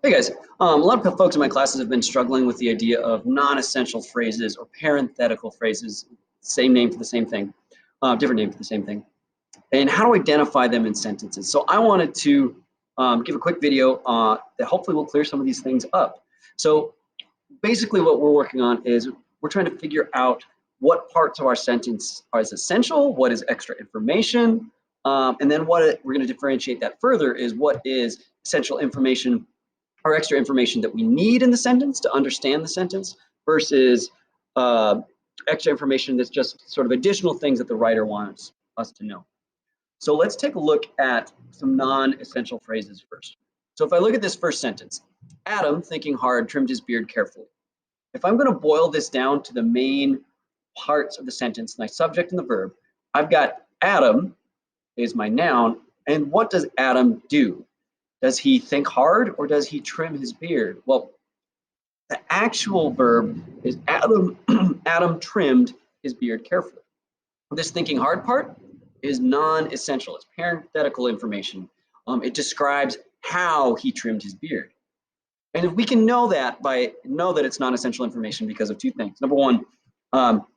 Hey guys, a lot of folks in my classes have been struggling with the idea of non-essential phrases or parenthetical phrases, same name for the same thing, different name for the same thing, and how to identify them in sentences. So I wanted to give a quick video that hopefully will clear some of these things up. So basically what we're working on is we're trying to figure out what parts of our sentence are essential, what is extra information, and then we're going to differentiate that further is what is essential information or extra information that we need in the sentence to understand the sentence versus extra information that's just sort of additional things that the writer wants us to know. So let's take a look at some non-essential phrases first. So if I look at this first sentence, Adam, thinking hard, trimmed his beard carefully. If I'm going to boil this down to the main parts of the sentence, my subject and the verb, I've got Adam is my noun, and what does Adam do? Does he think hard or does he trim his beard? Well, the actual verb is Adam, Adam trimmed his beard carefully. This thinking hard part is non-essential. It's parenthetical information. It describes how he trimmed his beard. And if we can know that it's non-essential information because of two things. Number one,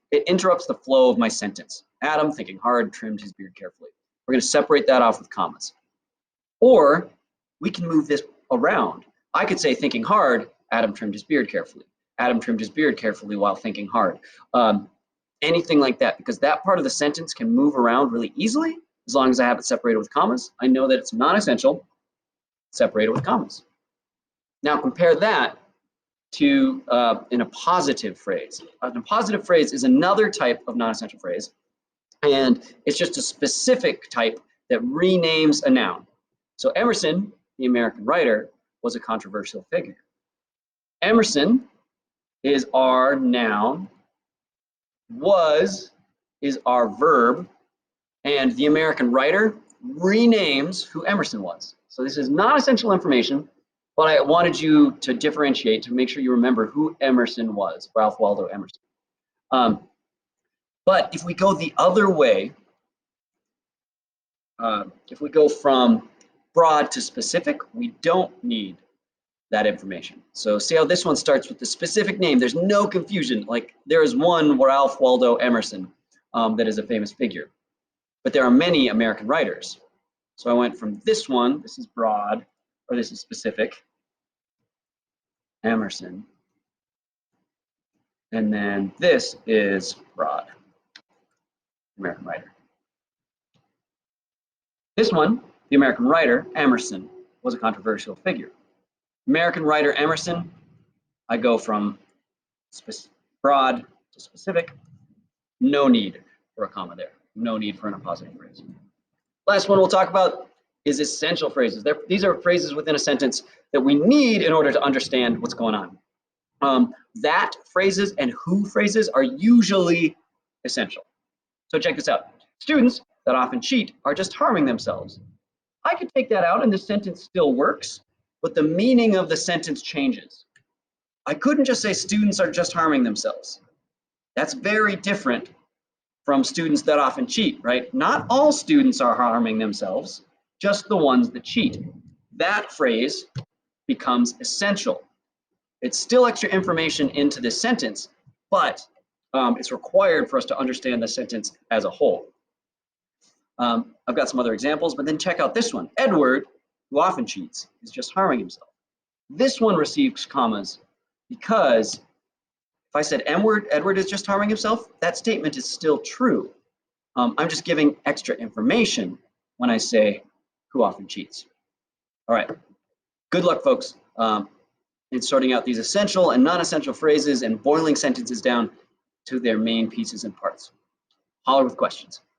it interrupts the flow of my sentence. Adam, thinking hard, trimmed his beard carefully. We're going to separate that off with commas. Or we can move this around. I could say thinking hard, Adam trimmed his beard carefully. Adam trimmed his beard carefully while thinking hard. Anything like that, because that part of the sentence can move around really easily as long as I have it separated with commas. I know that it's non-essential, separated with commas. Now compare that to an appositive phrase. An appositive phrase is another type of non-essential phrase, and it's just a specific type that renames a noun. So Emerson, the American writer, was a controversial figure. Emerson is our noun, was is our verb, and the American writer renames who Emerson was. So this is not essential information, but I wanted you to differentiate to make sure you remember who Emerson was, Ralph Waldo Emerson. But if we go the other way, if we go from broad to specific, we don't need that information. So see how this one starts with the specific name. There's no confusion. Like there is one Ralph Waldo Emerson that is a famous figure, but there are many American writers. So I went from this one, this is broad, or this is specific, Emerson, and then this is broad, American writer. This one, the American writer, Emerson, was a controversial figure. American writer Emerson, I go from broad to specific. No need for a comma there. No need for an appositive phrase. Last one we'll talk about is essential phrases. These are phrases within a sentence that we need in order to understand what's going on. That phrases and who phrases are usually essential. So check this out. Students that often cheat are just harming themselves. I could take that out and the sentence still works, but the meaning of the sentence changes. I couldn't just say students are just harming themselves. That's very different from students that often cheat, right? Not all students are harming themselves, just the ones that cheat. That phrase becomes essential. It's still extra information into this sentence, but it's required for us to understand the sentence as a whole. I've got some other examples, but then check out this one. Edward, who often cheats, is just harming himself. This one receives commas because if I said Edward is just harming himself, that statement is still true. I'm just giving extra information when I say who often cheats. All right, good luck, folks, in sorting out these essential and non-essential phrases and boiling sentences down to their main pieces and parts. Holler with questions.